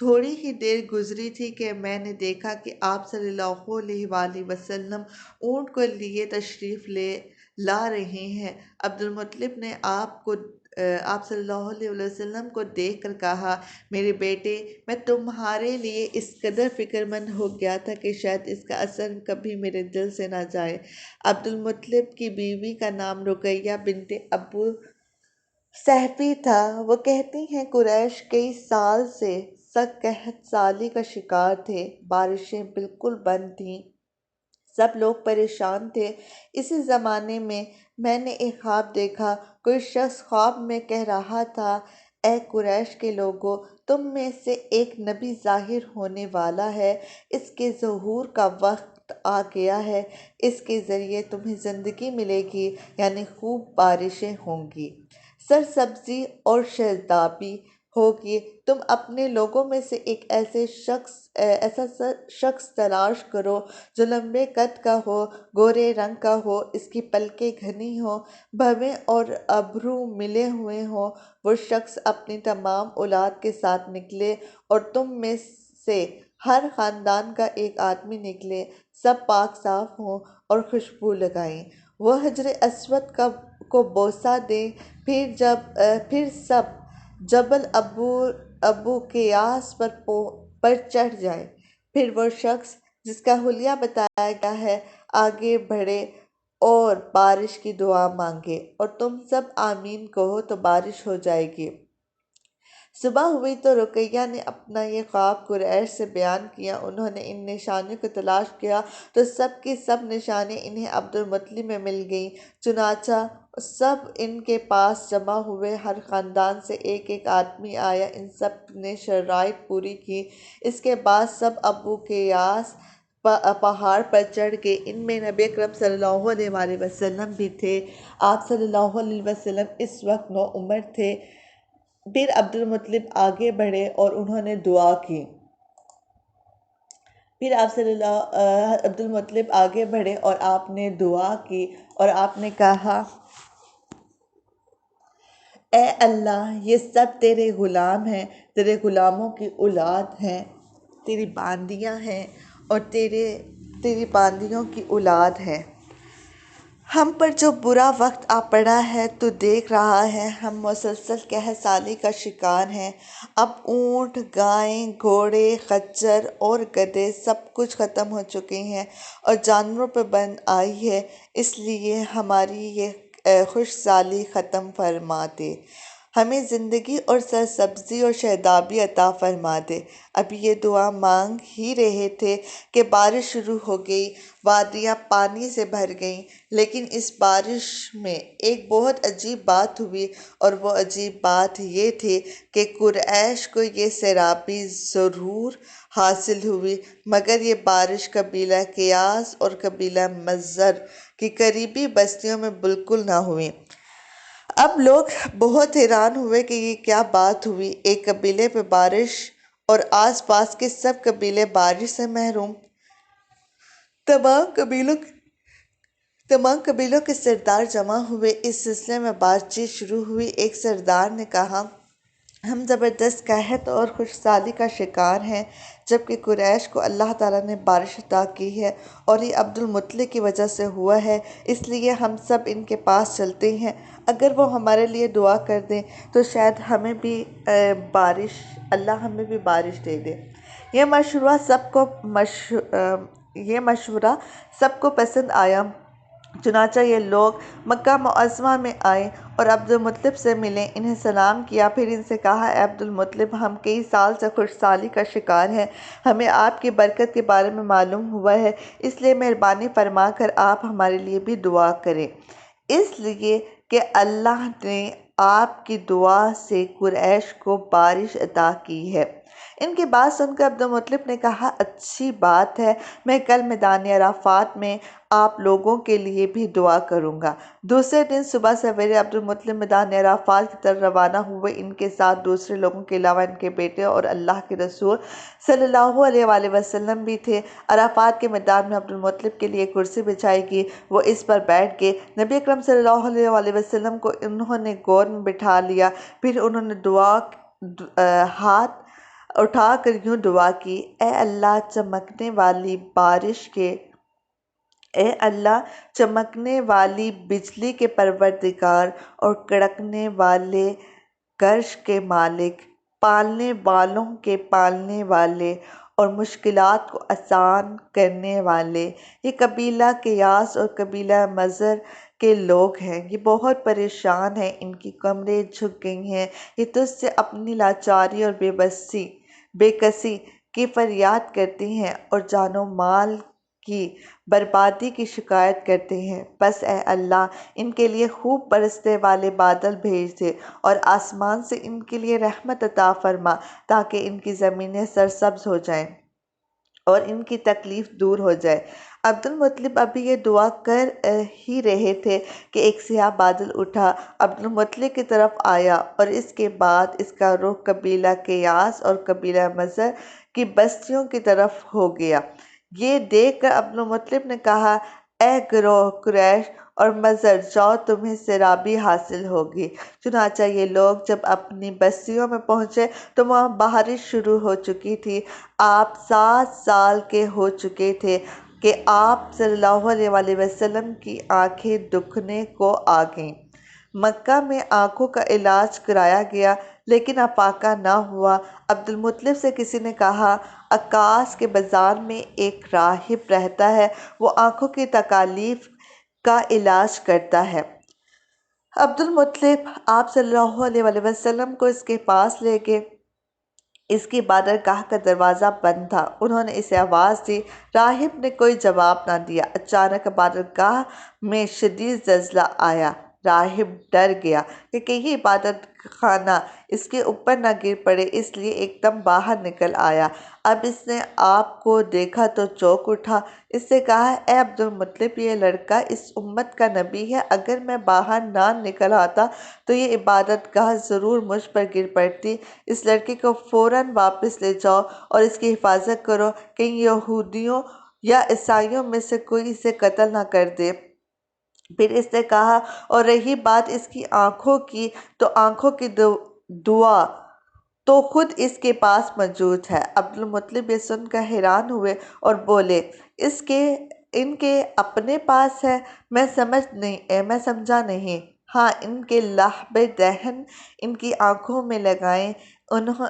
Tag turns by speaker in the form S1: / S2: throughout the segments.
S1: تھوڑی ہی دیر گزری تھی کہ میں نے دیکھا کہ آپ صلی اللہ علیہ وآلہ وسلم اونٹ کو لیے تشریف لا رہے ہیں۔ عبد المطلب نے آپ صلی اللہ علیہ وسلم کو دیکھ کر کہا، میرے بیٹے، میں تمہارے لیے اس قدر فکر مند ہو گیا تھا کہ شاید اس کا اثر کبھی میرے دل سے نہ جائے۔ عبد المطلب کی بیوی کا نام رقیہ بنت ابو صحفی تھا۔ وہ کہتی ہیں قریش کئی سال سے سخت قحط سالی کا شکار تھے، بارشیں بالکل بند تھیں، سب لوگ پریشان تھے۔ اسی زمانے میں نے ایک خواب دیکھا۔ کوئی شخص خواب میں کہہ رہا تھا، اے قریش کے لوگو، تم میں سے ایک نبی ظاہر ہونے والا ہے، اس کے ظہور کا وقت آ گیا ہے، اس کے ذریعے تمہیں زندگی ملے گی، یعنی خوب بارشیں ہوں گی، سرسبزی اور شادابی ہوگی۔ تم اپنے لوگوں میں سے ایک ایسا شخص تلاش کرو جو لمبے قد کا ہو، گورے رنگ کا ہو، اس کی پلکیں گھنی ہوں، بھویں اور ابرو ملے ہوئے ہوں۔ وہ شخص اپنی تمام اولاد کے ساتھ نکلے اور تم میں سے ہر خاندان کا ایک آدمی نکلے، سب پاک صاف ہوں اور خوشبو لگائیں۔ وہ حجر اسود کو بوسہ دیں، پھر سب جبل ابو قیاس پر چڑھ جائیں۔ پھر وہ شخص جس کا حلیہ بتایا گیا ہے آگے بڑھے اور بارش کی دعا مانگے، اور تم سب آمین کہو تو بارش ہو جائے گی۔ صبح ہوئی تو رقیہ نے اپنا یہ خواب قریش سے بیان کیا۔ انہوں نے ان نشانیوں کو تلاش کیا تو سب کی سب نشانیاں انہیں عبد المطلب میں مل گئیں۔ چنانچہ سب ان کے پاس جمع ہوئے، ہر خاندان سے ایک ایک آدمی آیا، ان سب نے شرائط پوری کی۔ اس کے بعد سب ابو قیاس پہاڑ پر چڑھ گئے۔ ان میں نبی اکرم صلی اللہ علیہ وآلہ وسلم بھی تھے۔ آپ صلی اللہ علیہ وسلم اس وقت نوعمر تھے۔ پھر عبد المطلب آگے بڑھے اور انہوں نے دعا کی۔ عبد المطلب آگے بڑھے اور آپ نے دعا کی اور آپ نے کہا، اے اللہ، یہ سب تیرے غلام ہیں، تیرے غلاموں کی اولاد ہیں، تیری باندیاں ہیں اور تیری باندیوں کی اولاد ہیں۔ ہم پر جو برا وقت آ پڑا ہے تو دیکھ رہا ہے، ہم مسلسل قحط سالی کا شکار ہیں۔ اب اونٹ، گائیں، گھوڑے، خچر اور گدھے سب کچھ ختم ہو چکے ہیں اور جانوروں پر بن آئی ہے، اس لیے ہماری یہ خشک سالی ختم فرما دے، ہمیں زندگی اور سرسبزی اور شادابی عطا فرما دے۔ ابھی یہ دعا مانگ ہی رہے تھے کہ بارش شروع ہو گئی، وادیاں پانی سے بھر گئیں۔ لیکن اس بارش میں ایک بہت عجیب بات ہوئی، اور وہ عجیب بات یہ تھی کہ قریش کو یہ سیرابی ضرور حاصل ہوئی، مگر یہ بارش قبیلہ قیاس اور قبیلہ مضر کی قریبی بستیوں میں بالکل نہ ہوئی۔ اب لوگ بہت حیران ہوئے کہ یہ کیا بات ہوئی، ایک قبیلے پہ بارش اور آس پاس کے سب قبیلے بارش سے محروم۔ تمام قبیلوں کے سردار جمع ہوئے، اس سلسلے میں بات چیت شروع ہوئی۔ ایک سردار نے کہا، ہم زبردست قحط اور خشک سالی کا شکار ہیں، جبکہ قریش کو اللہ تعالیٰ نے بارش عطا کی ہے اور یہ عبد المطلب کی وجہ سے ہوا ہے، اس لیے ہم سب ان کے پاس چلتے ہیں۔ اگر وہ ہمارے لیے دعا کر دیں تو شاید اللہ ہمیں بھی بارش دے دے۔ یہ مشورہ سب کو پسند آیا، چنانچہ یہ لوگ مکہ معظمہ میں آئے اور عبد المطلب سے ملے، انہیں سلام کیا، پھر ان سے کہا، اے عبد المطلب، ہم کئی سال سے خشک سالی کا شکار ہیں، ہمیں آپ کی برکت کے بارے میں معلوم ہوا ہے، اس لیے مہربانی فرما کر آپ ہمارے لیے بھی دعا کریں، اس لیے کہ اللہ نے آپ کی دعا سے قریش کو بارش عطا کی ہے۔ ان کی بات سن کر عبد المطلب نے کہا، اچھی بات ہے، میں کل میدان عرفات میں آپ لوگوں کے لیے بھی دعا کروں گا۔ دوسرے دن صبح سویرے عبد المطلب میدان عرفات کی طرف روانہ ہوئے۔ ان کے ساتھ دوسرے لوگوں کے علاوہ ان کے بیٹے اور اللہ کے رسول صلی اللہ علیہ وآلہ وسلم بھی تھے۔ عرفات کے میدان میں عبد المطلب کے لیے کرسی بچھائی گئی، وہ اس پر بیٹھ گئے۔ نبی اکرم صلی اللہ علیہ وآلہ وسلم کو انہوں نے گود میں بٹھا لیا، پھر انہوں نے اٹھا کر یوں دعا کی، اے اللہ چمکنے والی بارش کے اے اللہ چمکنے والی بجلی کے پروردگار اور کڑکنے والے گرش کے مالک، پالنے والوں کے پالنے والے اور مشکلات کو آسان کرنے والے۔ یہ قبیلہ قیاس اور قبیلہ مضر کے لوگ ہیں، یہ بہت پریشان ہیں، ان کی کمریں جھک گئی ہیں، یہ تجھ سے اپنی لاچاری اور بے کسی کی فریاد کرتے ہیں اور جان و مال کی بربادی کی شکایت کرتے ہیں۔ بس اے اللہ ان کے لیے خوب برسنے والے بادل بھیج دے اور آسمان سے ان کے لیے رحمت عطا فرما تاکہ ان کی زمینیں سرسبز ہو جائیں اور ان کی تکلیف دور ہو جائے۔ عبد المطلب ابھی یہ دعا کر ہی رہے تھے کہ ایک سیاہ بادل اٹھا، عبد المطلب کی طرف آیا اور اس کے بعد اس کا رخ قبیلہ قیاس اور قبیلہ مضر کی بستیوں کی طرف ہو گیا۔ یہ دیکھ کر عبد المطلب نے کہا، اے گروہ قریش اور مضر، جاؤ تمہیں سرابی حاصل ہوگی۔ چنانچہ یہ لوگ جب اپنی بستیوں میں پہنچے تو وہاں بارش شروع ہو چکی تھی۔ آپ 7 سال کے ہو چکے تھے کہ آپ صلی اللہ علیہ وسلم کی آنکھیں دکھنے کو آ گئیں۔ مکہ میں آنکھوں کا علاج کرایا گیا لیکن افاقہ نہ ہوا۔ عبد المطلب سے کسی نے کہا، عکاص کے بازار میں ایک راہب رہتا ہے، وہ آنکھوں کی تکالیف کا علاج کرتا ہے۔ عبد المطلب آپ صلی اللہ علیہ وسلم کو اس کے پاس لے گئے۔ اس کی عبادتگاہ کا دروازہ بند تھا۔ انہوں نے اسے آواز دی، راہب نے کوئی جواب نہ دیا۔ اچانک عبادتگاہ میں شدید زلزلہ آیا۔ راہب ڈر گیا کہ کہیں عبادت خانہ اس کے اوپر نہ گر پڑے، اس لیے ایک دم باہر نکل آیا۔ اب اس نے آپ کو دیکھا تو چونک اٹھا۔ اس سے کہا، اے عبد المطلب، یہ لڑکا اس امت کا نبی ہے، اگر میں باہر نہ نکل آتا تو یہ عبادتگاہ ضرور مجھ پر گر پڑتی۔ اس لڑکے کو فوراً واپس لے جاؤ اور اس کی حفاظت کرو، کہیں یہودیوں یا عیسائیوں میں سے کوئی اسے قتل نہ کر دے۔ پھر اس نے کہا، اور رہی بات اس کی آنکھوں کی تو آنکھوں کی دعا تو خود اس کے پاس موجود ہے۔ عبد المطلب یہ سن کر حیران ہوئے اور بولے، ان کے اپنے پاس ہے؟ میں سمجھا نہیں۔ ہاں، ان کے لعب دہن ان کی آنکھوں میں لگائے۔ انہوں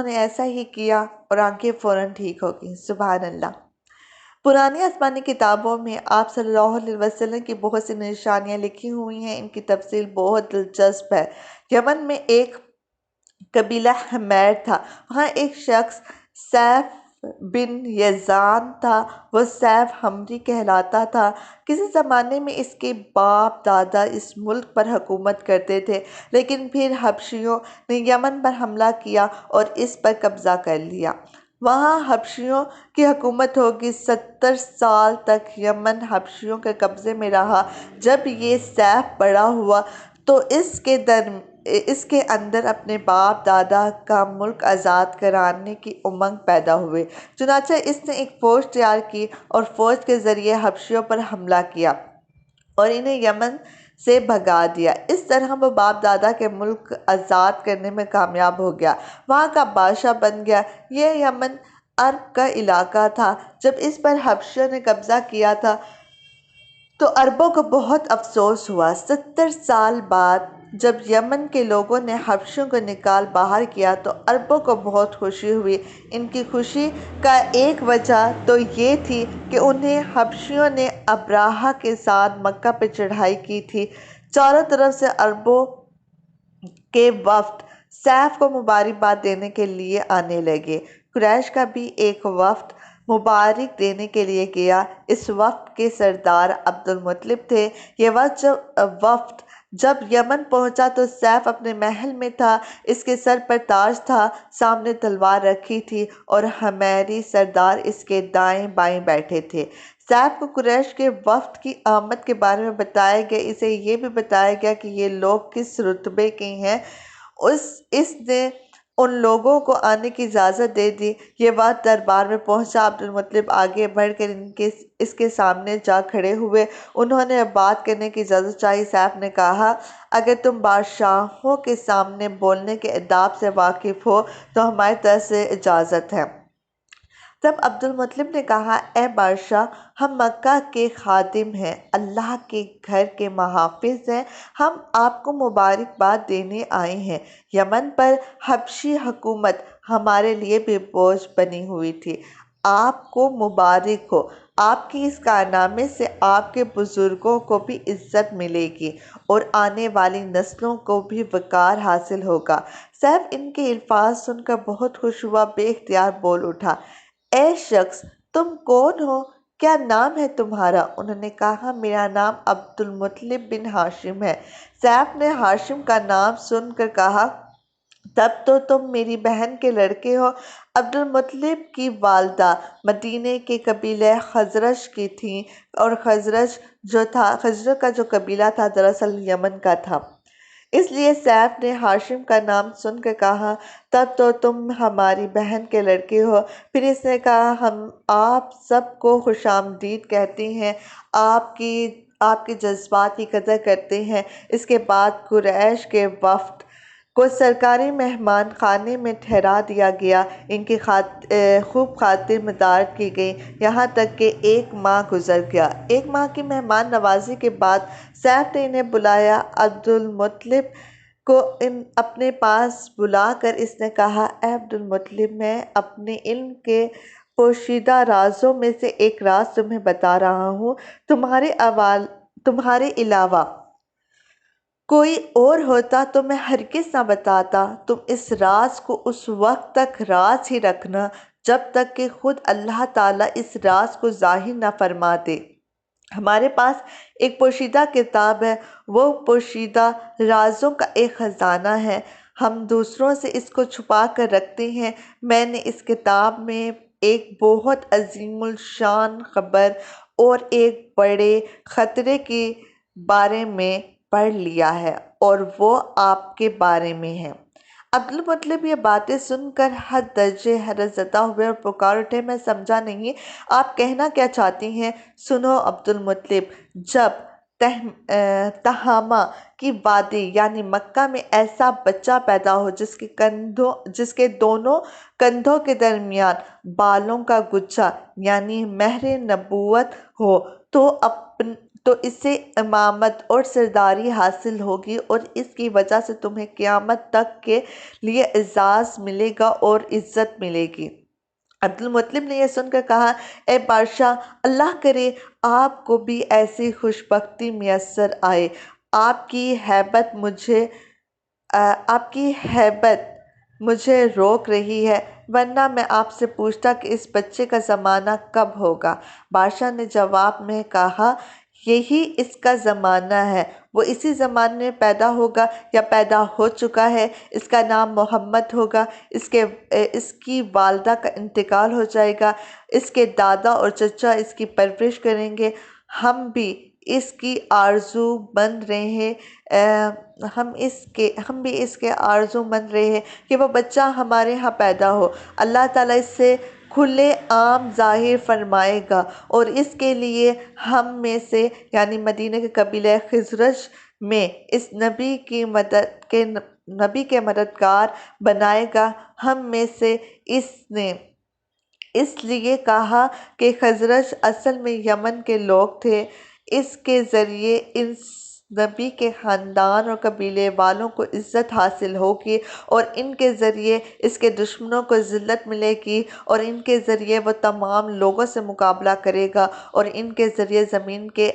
S1: نے ایسا ہی کیا اور آنکھیں فوراً ٹھیک ہو گئیں۔ سبحان اللہ۔ پرانی آسمانی کتابوں میں آپ صلی اللہ علیہ وسلم کی بہت سی نشانیاں لکھی ہوئی ہیں، ان کی تفصیل بہت دلچسپ ہے۔ یمن میں ایک قبیلہ حمیر تھا، وہاں ایک شخص سیف بن یزان تھا، وہ سیف حمری کہلاتا تھا۔ کسی زمانے میں اس کے باپ دادا اس ملک پر حکومت کرتے تھے، لیکن پھر حبشیوں نے یمن پر حملہ کیا اور اس پر قبضہ کر لیا۔ وہاں حبشیوں کی حکومت ہوگی۔ 70 سال تک یمن حبشیوں کے قبضے میں رہا۔ جب یہ سیف بڑا ہوا تو اس کے اندر اپنے باپ دادا کا ملک آزاد کرانے کی امنگ پیدا ہوئی۔ چنانچہ اس نے ایک فوج تیار کی اور فوج کے ذریعے حبشیوں پر حملہ کیا اور انہیں یمن سے بھگا دیا۔ اس طرح وہ باپ دادا کے ملک آزاد کرنے میں کامیاب ہو گیا، وہاں کا بادشاہ بن گیا۔ یہ یمن عرب کا علاقہ تھا۔ جب اس پر حبشیوں نے قبضہ کیا تھا تو عربوں کو بہت افسوس ہوا۔ 70 سال بعد جب یمن کے لوگوں نے حبشیوں کو نکال باہر کیا تو عربوں کو بہت خوشی ہوئی۔ ان کی خوشی کا ایک وجہ تو یہ تھی کہ انہیں حبشیوں نے ابرہہ کے ساتھ مکہ پر چڑھائی کی تھی۔ چاروں طرف سے عربوں کے وفد سیف کو مبارکباد دینے کے لیے آنے لگے۔ قریش کا بھی ایک وفد مبارک دینے کے لیے گیا۔ اس وفد کے سردار عبد المطلب تھے۔ یہ وفد جب یمن پہنچا تو سیف اپنے محل میں تھا، اس کے سر پر تاج تھا، سامنے تلوار رکھی تھی اور حمیری سردار اس کے دائیں بائیں بیٹھے تھے۔ سیف کو قریش کے وفد کی آمد کے بارے میں بتایا گیا۔ اسے یہ بھی بتایا گیا کہ یہ لوگ کس رتبے کے ہیں۔ اس نے ان لوگوں کو آنے کی اجازت دے دی۔ یہ بات دربار میں پہنچا۔ عبد المطلب آگے بڑھ کر اس کے سامنے جا کھڑے ہوئے۔ انہوں نے اب بات کرنے کی اجازت چاہی۔ سیف نے کہا، اگر تم بادشاہوں کے سامنے بولنے کے آداب سے واقف ہو تو ہماری طرف سے اجازت ہے۔ تب عبد المطلب نے کہا، اے بادشاہ، ہم مکہ کے خادم ہیں، اللہ کے گھر کے محافظ ہیں، ہم آپ کو مبارکباد دینے آئے ہیں۔ یمن پر حبشی حکومت ہمارے لیے بھی بوجھ بنی ہوئی تھی۔ آپ کو مبارک ہو، آپ کی اس کارنامے سے آپ کے بزرگوں کو بھی عزت ملے گی اور آنے والی نسلوں کو بھی وقار حاصل ہوگا۔ سیف ان کے الفاظ سن کر بہت خوش ہوا، بے اختیار بول اٹھا، اے شخص، تم کون ہو؟ کیا نام ہے تمہارا؟ انہوں نے کہا، میرا نام عبد المطلب بن ہاشم ہے۔ سیف نے ہاشم کا نام سن کر کہا، تب تو تم میری بہن کے لڑکے ہو۔ عبد المطلب کی والدہ مدینے کے قبیلہ خزرج کی تھیں اور خزرج کا جو قبیلہ تھا دراصل یمن کا تھا۔ اس لیے سیف نے ہاشم کا نام سن کر کہا، تب تو تم ہماری بہن کے لڑکے ہو۔ پھر اس نے کہا، ہم آپ سب کو خوش آمدید کہتے ہیں، آپ کے جذبات کی قدر کرتے ہیں۔ اس کے بعد قریش کے وفد کو سرکاری مہمان خانے میں ٹھہرا دیا گیا، ان کی خوب خاطر مدارت کی گئی، یہاں تک کہ 1 ماہ گزر گیا۔ 1 ماہ کی مہمان نوازی کے بعد سیف نے انہیں بلایا۔ عبد المطلب کو اپنے پاس بلا کر اس نے کہا، اے عبد المطلب، میں اپنے علم کے پوشیدہ رازوں میں سے ایک راز تمہیں بتا رہا ہوں، تمہارے علاوہ کوئی اور ہوتا تو میں ہرگز نہ بتاتا۔ تم اس راز کو اس وقت تک راز ہی رکھنا جب تک کہ خود اللہ تعالیٰ اس راز کو ظاہر نہ فرما دے۔ ہمارے پاس ایک پوشیدہ کتاب ہے، وہ پوشیدہ رازوں کا ایک خزانہ ہے، ہم دوسروں سے اس کو چھپا کر رکھتے ہیں۔ میں نے اس کتاب میں ایک بہت عظیم الشان خبر اور ایک بڑے خطرے کے بارے میں پڑھ لیا ہے اور وہ آپ کے بارے میں ہے۔ عبد المطلب یہ باتیں سن کر حد درجے حیرت زدہ ہوئے اور پکار اٹھے، میں سمجھا نہیں، آپ کہنا کیا چاہتی ہیں؟ سنو عبد المطلب، جب تہامہ کی وادی یعنی مکہ میں ایسا بچہ پیدا ہو جس کے دونوں کندھوں کے درمیان بالوں کا گچھا یعنی مہر نبوت ہو تو اسے امامت اور سرداری حاصل ہوگی اور اس کی وجہ سے تمہیں قیامت تک کے لیے اعزاز ملے گا اور عزت ملے گی۔ عبد المطلب نے یہ سن کر کہا، اے بادشاہ، اللہ کرے آپ کو بھی ایسی خوشبختی میسر آئے۔ آپ کی ہیبت مجھے روک رہی ہے، ورنہ میں آپ سے پوچھتا کہ اس بچے کا زمانہ کب ہوگا۔ بادشاہ نے جواب میں کہا، یہی اس کا زمانہ ہے، وہ اسی زمانے میں پیدا ہوگا یا پیدا ہو چکا ہے۔ اس کا نام محمد ہوگا، اس کی والدہ کا انتقال ہو جائے گا، اس کے دادا اور چچا اس کی پرورش کریں گے۔ ہم بھی اس کی آرزو مند رہے ہیں کہ وہ بچہ ہمارے ہاں پیدا ہو۔ اللہ تعالیٰ اس سے کھلے عام ظاہر فرمائے گا اور اس کے لیے ہم میں سے یعنی مدینہ کے قبیلہ خزرج میں اس نبی کے مددگار بنائے گا۔ ہم میں سے اس نے اس لیے کہا کہ خزرج اصل میں یمن کے لوگ تھے، اس کے ذریعے اس نبی کے خاندان اور قبیلے والوں کو عزت حاصل ہوگی اور ان کے ذریعے اس کے دشمنوں کو ذلت ملے گی اور ان کے ذریعے وہ تمام لوگوں سے مقابلہ کرے گا اور ان کے ذریعے زمین کے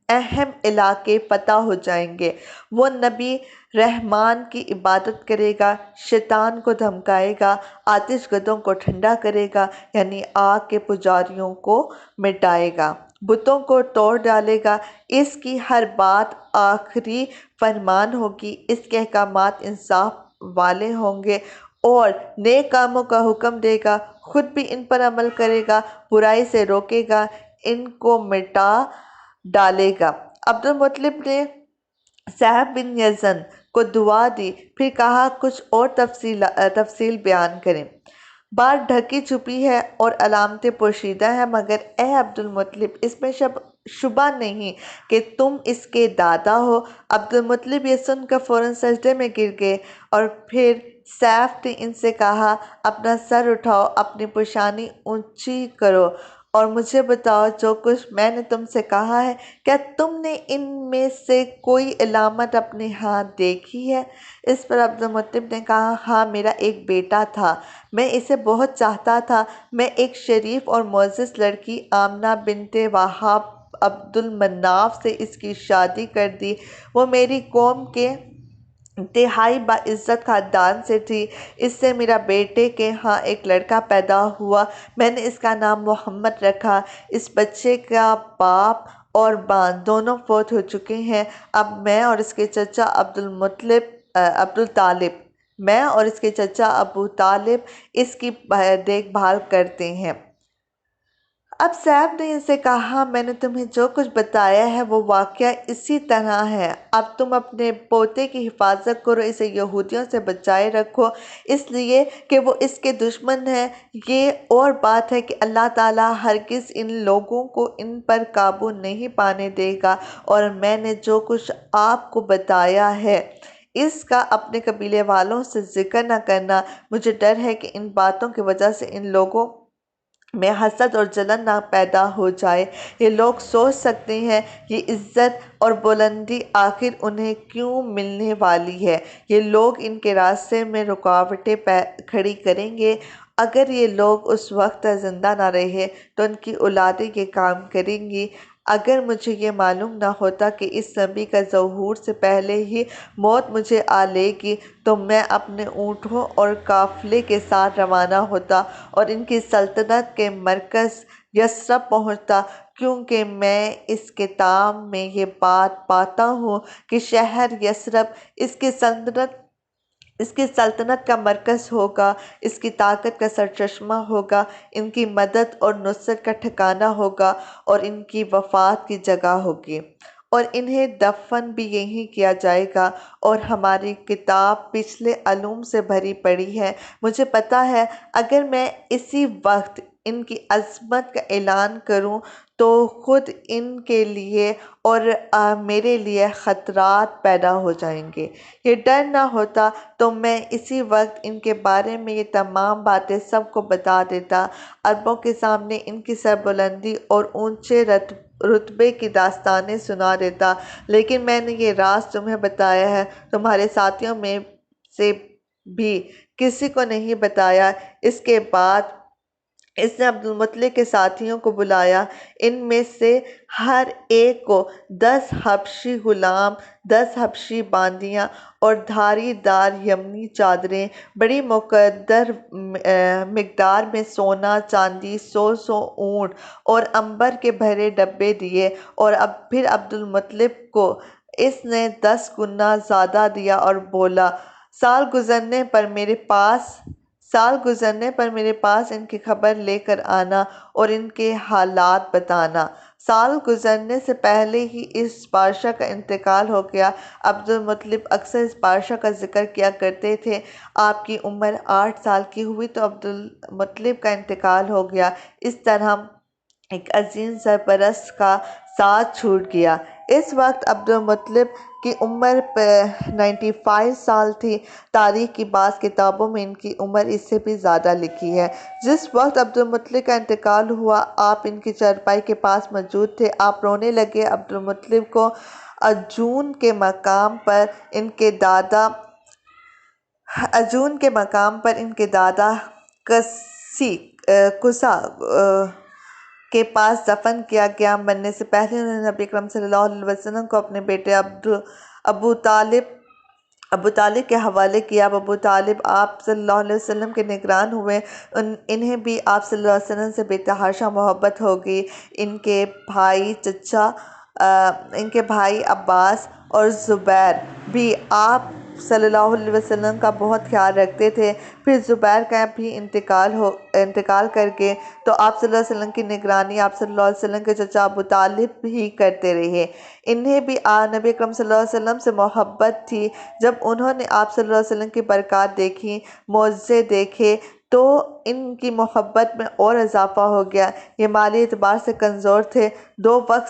S1: اہم علاقے فتح ہو جائیں گے۔ وہ نبی رحمان کی عبادت کرے گا، شیطان کو دھمکائے گا، آتش گدوں کو ٹھنڈا کرے گا یعنی آگ کے پجاریوں کو مٹائے گا، بتوں کو توڑ ڈالے گا۔ اس کی ہر بات آخری فرمان ہوگی، اس کے احکامات انصاف والے ہوں گے اور نیک کاموں کا حکم دے گا، خود بھی ان پر عمل کرے گا، برائی سے روکے گا، ان کو مٹا ڈالے گا۔ عبد المطلب نے صاحب بن یزن کو دعا دی، پھر کہا کچھ اور تفصیل بیان کریں۔ بات ڈھکی چھپی ہے اور علامتیں پوشیدہ ہیں، مگر اے عبد المطلب، اس میں شبہ نہیں کہ تم اس کے دادا ہو۔ عبد المطلب یہ سن کر فوراً سجدے میں گر گئے، اور پھر سیف نے ان سے کہا، اپنا سر اٹھاؤ، اپنی پیشانی اونچی کرو اور مجھے بتاؤ جو کچھ میں نے تم سے کہا ہے، کیا تم نے ان میں سے کوئی علامت اپنے ہاں دیکھی ہے؟ اس پر عبد المطلب نے کہا، ہاں، میرا ایک بیٹا تھا، میں اسے بہت چاہتا تھا۔ میں ایک شریف اور معزز لڑکی آمنہ بنت وہب عبد المناف سے اس کی شادی کر دی۔ وہ میری قوم کے انتہائی باعزت خاندان سے تھی۔ اس سے میرا بیٹے کے ہاں ایک لڑکا پیدا ہوا، میں نے اس کا نام محمد رکھا۔ اس بچے کا باپ اور ماں دونوں فوت ہو چکے ہیں۔ اب میں اور اس کے چچا ابو طالب اس کی دیکھ بھال کرتے ہیں۔ اب سیف نے ان سے کہا، میں نے تمہیں جو کچھ بتایا ہے وہ واقعہ اسی طرح ہے۔ اب تم اپنے پوتے کی حفاظت کرو، اسے یہودیوں سے بچائے رکھو، اس لیے کہ وہ اس کے دشمن ہیں۔ یہ اور بات ہے کہ اللہ تعالیٰ ہرگز ان لوگوں کو ان پر قابو نہیں پانے دے گا، اور میں نے جو کچھ آپ کو بتایا ہے اس کا اپنے قبیلے والوں سے ذکر نہ کرنا۔ مجھے ڈر ہے کہ ان باتوں کی وجہ سے ان لوگوں میں حسد اور جلن نہ پیدا ہو جائے۔ یہ لوگ سوچ سکتے ہیں یہ عزت اور بلندی آخر انہیں کیوں ملنے والی ہے۔ یہ لوگ ان کے راستے میں رکاوٹیں کھڑی کریں گے۔ اگر یہ لوگ اس وقت تک زندہ نہ رہے تو ان کی اولادیں یہ کام کریں گی۔ اگر مجھے یہ معلوم نہ ہوتا کہ اس نبی کا ظہور سے پہلے ہی موت مجھے آ لے گی تو میں اپنے اونٹوں اور قافلے کے ساتھ روانہ ہوتا اور ان کی سلطنت کے مرکز یثرب پہنچتا، کیونکہ میں اس کتاب میں یہ بات پاتا ہوں کہ شہر یثرب اس کی سلطنت کا مرکز ہوگا، اس کی طاقت کا سرچشمہ ہوگا، ان کی مدد اور نصرت کا ٹھکانہ ہوگا اور ان کی وفات کی جگہ ہوگی، اور انہیں دفن بھی یہیں کیا جائے گا۔ اور ہماری کتاب پچھلے علوم سے بھری پڑی ہے۔ مجھے پتہ ہے اگر میں اسی وقت ان کی عظمت کا اعلان کروں تو خود ان کے لیے اور میرے لیے خطرات پیدا ہو جائیں گے۔ یہ ڈر نہ ہوتا تو میں اسی وقت ان کے بارے میں یہ تمام باتیں سب کو بتا دیتا، عربوں کے سامنے ان کی سربلندی اور اونچے رتبے کی داستانیں سنا دیتا، لیکن میں نے یہ راز تمہیں بتایا ہے، تمہارے ساتھیوں میں سے بھی کسی کو نہیں بتایا۔ اس کے بعد اس نے عبد المطلب کے ساتھیوں کو بلایا، ان میں سے ہر ایک کو 10 حبشی غلام، 10 حبشی باندیاں اور دھاری دار یمنی چادریں، بڑی مقدار میں سونا چاندی، 100 اونٹ اور عنبر کے بھرے ڈبے دیے، اور پھر عبد المطلب کو اس نے 10 گنا زیادہ دیا اور بولا، سال گزرنے پر میرے پاس ان کی خبر لے کر آنا اور ان کے حالات بتانا۔ سال گزرنے سے پہلے ہی اس بادشاہ کا انتقال ہو گیا۔ عبد المطلب اکثر اس بادشاہ کا ذکر کیا کرتے تھے۔ آپ کی عمر 8 سال کی ہوئی تو عبد المطلب کا انتقال ہو گیا۔ اس طرح ایک عظیم سرپرست کا ساتھ چھوٹ گیا۔ اس وقت عبد المطلب کی عمر 95 سال تھی۔ تاریخ کی بعض کتابوں میں ان کی عمر اس سے بھی زیادہ لکھی ہے۔ جس وقت عبد المطلب کا انتقال ہوا آپ ان کی چارپائی کے پاس موجود تھے۔ آپ رونے لگے۔ عبد المطلب کو ارجون کے مقام پر ان کے دادا قصہ کے پاس دفن کیا گیا۔ مرنے سے پہلے انہوں نے نبی اکرم صلی اللہ علیہ وسلم کو اپنے بیٹے ابو طالب کے حوالے کیا۔ اب ابو طالب آپ صلی اللہ علیہ وسلم کے نگران ہوئے۔ انہیں بھی آپ صلی اللہ علیہ وسلم سے بے تحاشا محبت ہو گئی۔ ان کے بھائی عباس اور زبیر بھی آپ صلی اللہ علیہ وسلم کا بہت خیال رکھتے تھے۔ پھر زبیر کا بھی انتقال کر کے تو آپ صلی اللہ علیہ وسلم کی نگرانی آپ صلی اللہ علیہ وسلم کے چچا ابو طالب ہی کرتے رہے۔ انہیں بھی نبی اکرم صلی اللہ علیہ وسلم سے محبت تھی۔ جب انہوں نے آپ صلی اللہ علیہ وسلم کی برکات دیکھی، معجزے دیکھے، تو ان کی محبت میں اور اضافہ ہو گیا۔ یہ مالی اعتبار سے کمزور تھے۔ 2 وقت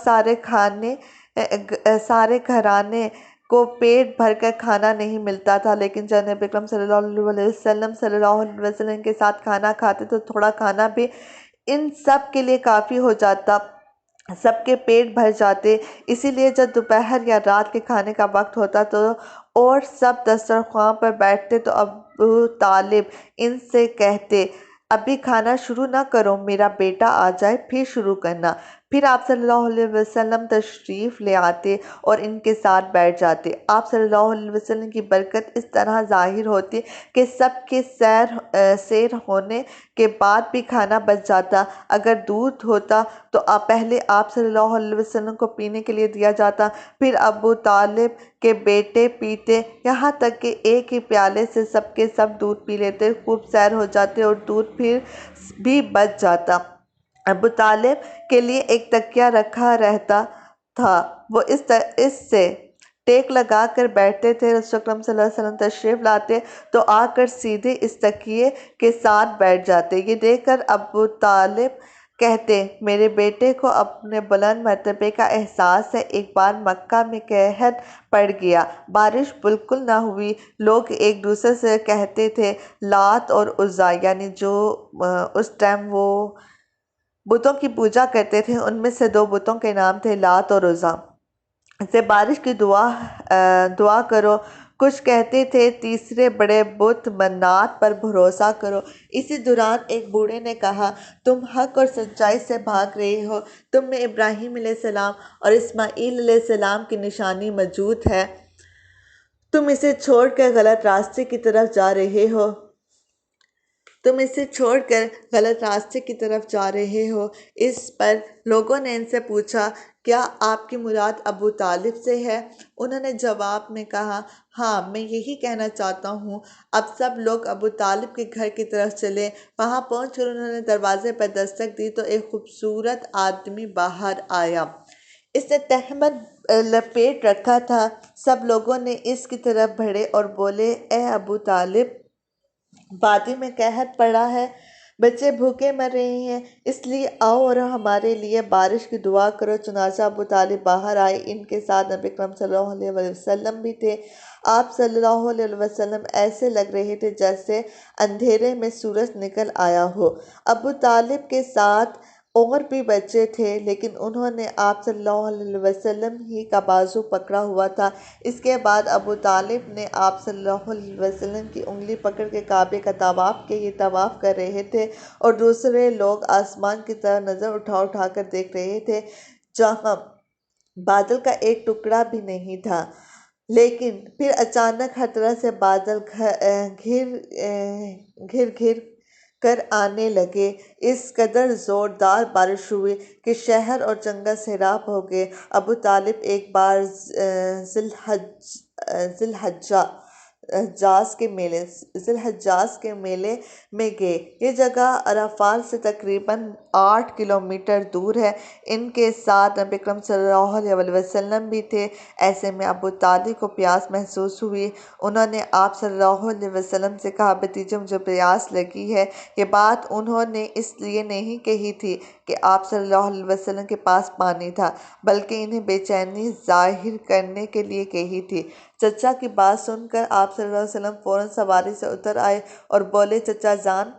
S1: سارے گھرانے کو پیٹ بھر کر کھانا نہیں ملتا تھا، لیکن جب نبی اکرم صلی اللہ علیہ وسلم کے ساتھ کھانا کھاتے تو تھوڑا کھانا بھی ان سب کے لیے کافی ہو جاتا، سب کے پیٹ بھر جاتے۔ اسی لیے جب دوپہر یا رات کے کھانے کا وقت ہوتا تو اور سب دسترخوان پر بیٹھتے تو ابو طالب ان سے کہتے، ابھی کھانا شروع نہ کرو، میرا بیٹا آ جائے پھر شروع کرنا۔ پھر آپ صلی اللہ علیہ وسلم تشریف لے آتے اور ان کے ساتھ بیٹھ جاتے۔ آپ صلی اللہ علیہ وسلم کی برکت اس طرح ظاہر ہوتی کہ سب کے سیر ہونے کے بعد بھی کھانا بچ جاتا۔ اگر دودھ ہوتا تو پہلے آپ صلی اللہ علیہ وسلم کو پینے کے لیے دیا جاتا، پھر ابو طالب کے بیٹے پیتے، یہاں تک کہ ایک ہی پیالے سے سب کے سب دودھ پی لیتے، خوب سیر ہو جاتے اور دودھ پھر بھی بچ جاتا۔ ابو طالب کے لیے ایک تکیہ رکھا رہتا تھا، وہ اس سے ٹیک لگا کر بیٹھتے تھے۔ رسول اکرم صلی اللہ علیہ وسلم تشریف لاتے تو آ کر سیدھے اس تکیے کے ساتھ بیٹھ جاتے۔ یہ دیکھ کر ابو طالب کہتے، میرے بیٹے کو اپنے بلند مرتبے کا احساس ہے۔ ایک بار مکہ میں قحط پڑ گیا، بارش بالکل نہ ہوئی، لوگ ایک دوسرے سے کہتے تھے لات اور عزیٰ، یعنی جو اس ٹائم وہ بتوں کی پوجا کرتے تھے، ان میں سے 2 بتوں کے نام تھے لات اور عزیٰ، سے بارش کی دعا کرو۔ کچھ کہتے تھے تیسرے بڑے بت منات پر بھروسہ کرو۔ اسی دوران ایک بوڑھے نے کہا، تم حق اور سچائی سے بھاگ رہے ہو، تم میں ابراہیم علیہ السلام اور اسماعیل علیہ السلام کی نشانی موجود ہے، تم اسے چھوڑ کر غلط راستے کی طرف جا رہے ہو۔ اس پر لوگوں نے ان سے پوچھا، کیا آپ کی مراد ابو طالب سے ہے؟ انہوں نے جواب میں کہا، ہاں، میں یہی کہنا چاہتا ہوں۔ اب سب لوگ ابو طالب کے گھر کی طرف چلے۔ وہاں پہنچ کر انہوں نے دروازے پر دستک دی تو ایک خوبصورت آدمی باہر آیا۔ اس نے تہمت لپیٹ رکھا تھا۔ سب لوگوں نے اس کی طرف بڑھے اور بولے، اے ابو طالب، وادی میں قحط پڑا ہے، بچے بھوکے مر رہے ہیں، اس لیے آؤ اور ہمارے لیے بارش کی دعا کرو۔ چنانچہ ابو طالب باہر آئے، ان کے ساتھ نبی اکرم صلی اللہ علیہ وسلم بھی تھے۔ آپ صلی اللہ علیہ وسلم ایسے لگ رہے تھے جیسے اندھیرے میں سورج نکل آیا ہو۔ ابو طالب کے ساتھ اور بھی بچے تھے، لیکن انہوں نے آپ صلی اللہ علیہ وسلم ہی کا بازو پکڑا ہوا تھا۔ اس کے بعد ابو طالب نے آپ صلی اللہ علیہ وسلم کی انگلی پکڑ کے کعبے کا طواف کر رہے تھے اور دوسرے لوگ آسمان کی طرف نظر اٹھا اٹھا کر دیکھ رہے تھے، جہاں بادل کا ایک ٹکڑا بھی نہیں تھا۔ لیکن پھر اچانک ہر طرف سے بادل گھر کر آنے لگے، اس قدر زوردار بارش ہوئی کہ شہر اور جنگل سیراب ہو گئے۔ ابو طالب ایک بار ذی الحجاز کے میلے میں گئے۔ یہ جگہ عرفات سے تقریباً 8 کلومیٹر دور ہے۔ ان کے ساتھ نبی اکرم صلی اللہ علیہ وسلم بھی تھے۔ ایسے میں ابو طالب کو پیاس محسوس ہوئی۔ انہوں نے آپ صلی اللہ علیہ وسلم سے کہا، بھتیجے، مجھے پیاس لگی ہے۔ یہ بات انہوں نے اس لیے نہیں کہی تھی کہ آپ صلی اللہ علیہ وسلم کے پاس پانی تھا، بلکہ انہیں بے چینی ظاہر کرنے کے لیے کہی تھی۔ چچا کی بات سن کر آپ صلی اللہ علیہ وسلم فوراً سواری سے اتر آئے اور بولے، چچا جان،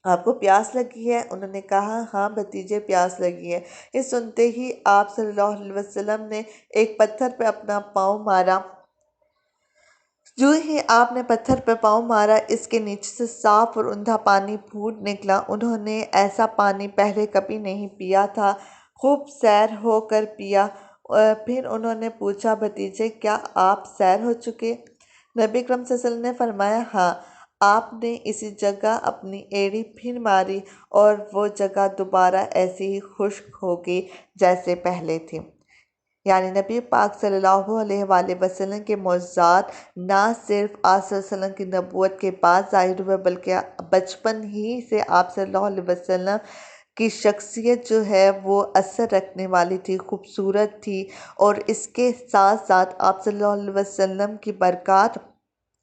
S1: آپ کو پیاس لگی ہے؟ انہوں نے کہا، ہاں بھتیجے، پیاس لگی ہے۔ یہ سنتے ہی آپ صلی اللہ علیہ وسلم نے ایک پتھر پہ اپنا پاؤں مارا۔ جو ہی آپ نے پتھر پہ پاؤں مارا، اس کے نیچے سے صاف اور عمدہ پانی پھوٹ نکلا۔ انہوں نے ایسا پانی پہلے کبھی نہیں پیا تھا، خوب سیر ہو کر پیا۔ پھر انہوں نے پوچھا، بھتیجے، کیا آپ سیر ہو چکے؟ نبی اکرم صلی اللہ علیہ وسلم نے فرمایا، ہاں۔ آپ نے اسی جگہ اپنی ایڑی پھر ماری اور وہ جگہ دوبارہ ایسی ہی خشک ہو گئی جیسے پہلے تھی۔ یعنی نبی پاک صلی اللہ علیہ وآلہ وسلم کے معجزات نہ صرف آپ صلی اللہ علیہ وسلم کی نبوت کے بعد ظاہر ہوئے بلکہ بچپن ہی سے آپ صلی اللہ علیہ وسلم کی شخصیت جو ہے وہ اثر رکھنے والی تھی، خوبصورت تھی، اور اس کے ساتھ ساتھ آپ صلی اللہ علیہ وسلم کی برکات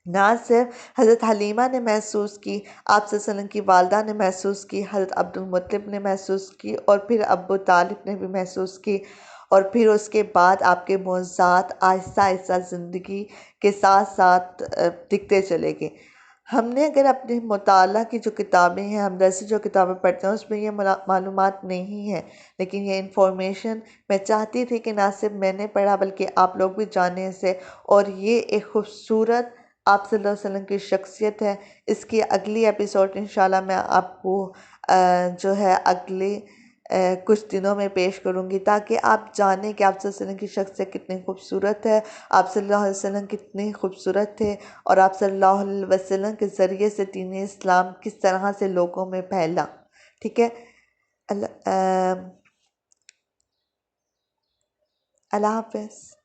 S1: نہ صرف حضرت حلیمہ نے محسوس کی، آپ صلی اللہ علیہ وسلم کی والدہ نے محسوس کی، حضرت عبد المطلب نے محسوس کی، اور پھر ابو طالب نے بھی محسوس کی، اور پھر اس کے بعد آپ کے معجزات آہستہ آہستہ زندگی کے ساتھ ساتھ دکھتے چلے گئے۔ ہم نے اگر اپنے مطالعہ کی جو کتابیں ہیں، ہمدرسی جو کتابیں پڑھتے ہیں، اس میں یہ معلومات نہیں ہیں، لیکن یہ انفارمیشن میں چاہتی تھی کہ نہ صرف میں نے پڑھا بلکہ آپ لوگ بھی جانیں اسے، اور یہ ایک خوبصورت آپ صلی اللہ علیہ وسلم کی شخصیت ہے۔ اس کی اگلی ایپیسوڈ انشاءاللہ میں آپ کو جو ہے اگلے کچھ دنوں میں پیش کروں گی، تاکہ آپ جانیں کہ آپ صلی اللہ علیہ وسلم کی شخصیت کتنی خوبصورت ہے، آپ صلی اللہ علیہ وسلم کتنے خوبصورت تھے، اور آپ صلی اللہ علیہ وسلم کے ذریعے سے دین اسلام کس طرح سے لوگوں میں پھیلا۔ ٹھیک ہے، اللہ اللہ حافظ۔